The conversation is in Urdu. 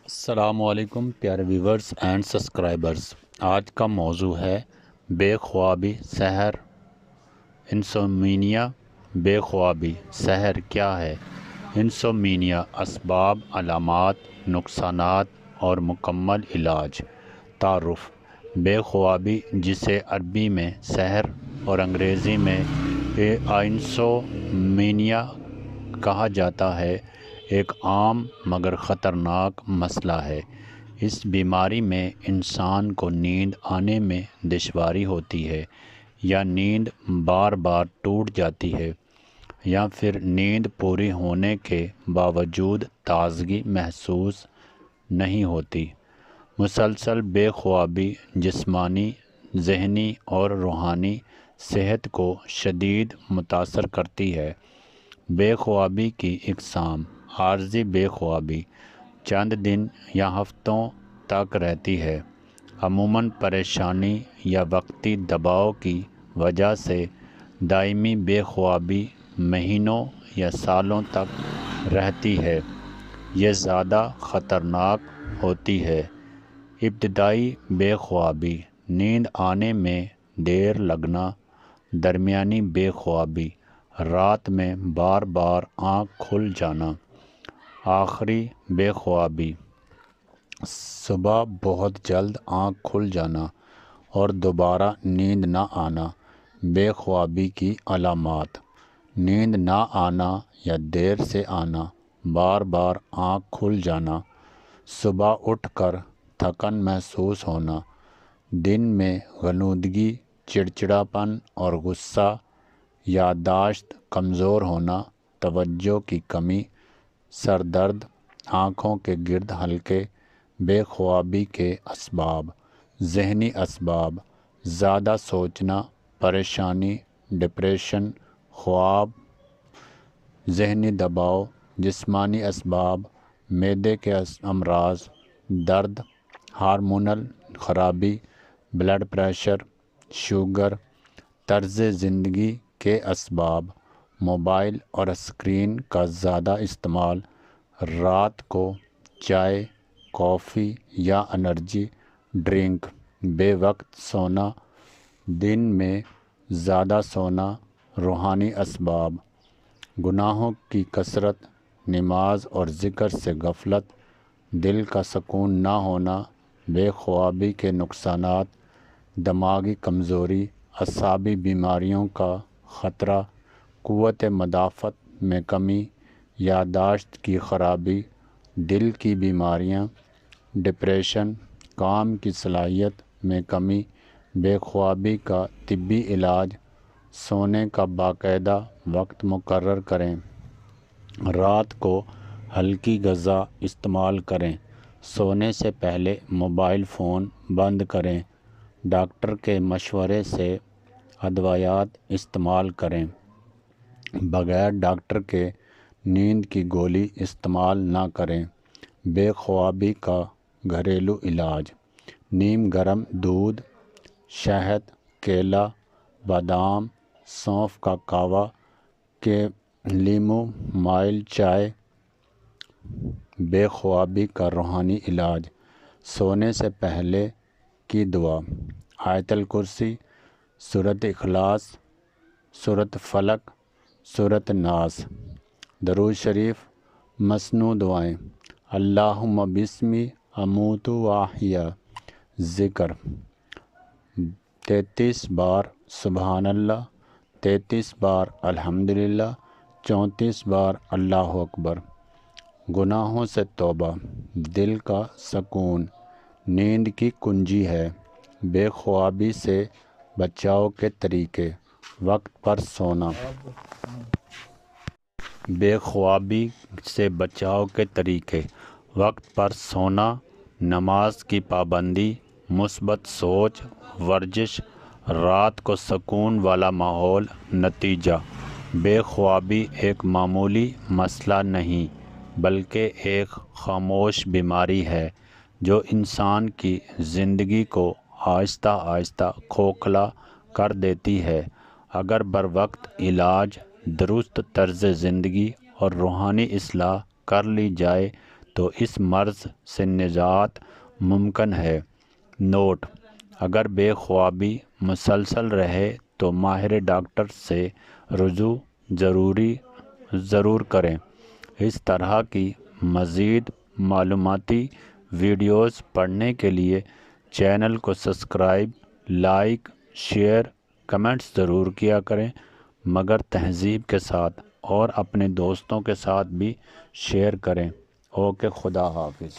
السلام علیکم پیارے ویورز اینڈ سبسکرائبرز۔ آج کا موضوع ہے بے خوابی سحر، انسومینیا۔ بے خوابی سحر کیا ہے؟ انسومینیا: اسباب، علامات، نقصانات اور مکمل علاج۔ تعارف: بے خوابی، جسے عربی میں سحر اور انگریزی میں انسومینیا کہا جاتا ہے، ایک عام مگر خطرناک مسئلہ ہے۔ اس بیماری میں انسان کو نیند آنے میں دشواری ہوتی ہے، یا نیند بار بار ٹوٹ جاتی ہے، یا پھر نیند پوری ہونے کے باوجود تازگی محسوس نہیں ہوتی۔ مسلسل بے خوابی جسمانی، ذہنی اور روحانی صحت کو شدید متاثر کرتی ہے۔ بے خوابی کی اقسام: عارضی بے خوابی چند دن یا ہفتوں تک رہتی ہے، عموماً پریشانی یا وقتی دباؤ کی وجہ سے۔ دائمی بے خوابی مہینوں یا سالوں تک رہتی ہے، یہ زیادہ خطرناک ہوتی ہے۔ ابتدائی بے خوابی: نیند آنے میں دیر لگنا۔ درمیانی بے خوابی: رات میں بار بار آنکھ کھل جانا۔ آخری بے خوابی: صبح بہت جلد آنکھ کھل جانا اور دوبارہ نیند نہ آنا۔ بے خوابی کی علامات: نیند نہ آنا یا دیر سے آنا، بار بار آنکھ کھل جانا، صبح اٹھ کر تھکن محسوس ہونا، دن میں غنودگی، چڑچڑاپن اور غصہ، یادداشت کمزور ہونا، توجہ کی کمی، سر درد، آنکھوں کے گرد ہلکے۔ بے خوابی کے اسباب: ذہنی اسباب: زیادہ سوچنا، پریشانی، ڈپریشن، خواب، ذہنی دباؤ۔ جسمانی اسباب: معدے کے امراض، درد، ہارمونل خرابی، بلڈ پریشر، شوگر۔ طرز زندگی کے اسباب: موبائل اور اسکرین کا زیادہ استعمال، رات کو چائے، کافی یا انرجی ڈرنک۔ بے وقت سونا، دن میں زیادہ سونا۔ روحانی اسباب: گناہوں کی کثرت، نماز اور ذکر سے غفلت، دل کا سکون نہ ہونا۔ بے خوابی کے نقصانات: دماغی کمزوری، اعصابی بیماریوں کا خطرہ، قوت مدافعت میں کمی، یادداشت کی خرابی، دل کی بیماریاں، ڈپریشن، کام کی صلاحیت میں کمی۔ بے خوابی کا طبی علاج: سونے کا باقاعدہ وقت مقرر کریں، رات کو ہلکی غذا استعمال کریں، سونے سے پہلے موبائل فون بند کریں، ڈاکٹر کے مشورے سے ادویات استعمال کریں، بغیر ڈاکٹر کے نیند کی گولی استعمال نہ کریں۔ بے خوابی کا گھریلو علاج: نیم گرم دودھ، شہد، کیلا، بادام، سونف کا کہوہ، لیمومائل چائے۔ بے خوابی کا روحانی علاج: سونے سے پہلے کی دعا، آیت الکرسی، سورۃ اخلاص، سورۃ فلق، سورۃ ناس۔ درود شریف، مصنوع دعائیں: اللہم بسمی اموت و احیا۔ ذکر: 33 بار سبحان اللہ، 33 بار الحمدللہ، 34 بار اللہ اکبر۔ گناہوں سے توبہ: دل کا سکون نیند کی کنجی ہے۔ بے خوابی سے بچاؤ کے طریقے: وقت پر سونا۔ بے خوابی سے بچاؤ کے طریقے: وقت پر سونا، نماز کی پابندی، مثبت سوچ، ورزش، رات کو سکون والا ماحول۔ نتیجہ: بے خوابی ایک معمولی مسئلہ نہیں بلکہ ایک خاموش بیماری ہے جو انسان کی زندگی کو آہستہ آہستہ کھوکھلا کر دیتی ہے۔ اگر بروقت علاج، درست طرز زندگی اور روحانی اصلاح کر لی جائے تو اس مرض سے نجات ممکن ہے۔ نوٹ: اگر بے خوابی مسلسل رہے تو ماہر ڈاکٹر سے رجوع ضرور کریں۔ اس طرح کی مزید معلوماتی ویڈیوز پڑھنے کے لیے چینل کو سبسکرائب، لائک، شیئر، کمنٹس ضرور کیا کریں، مگر تہذیب کے ساتھ، اور اپنے دوستوں کے ساتھ بھی شیئر کریں۔ اوکے، خدا حافظ۔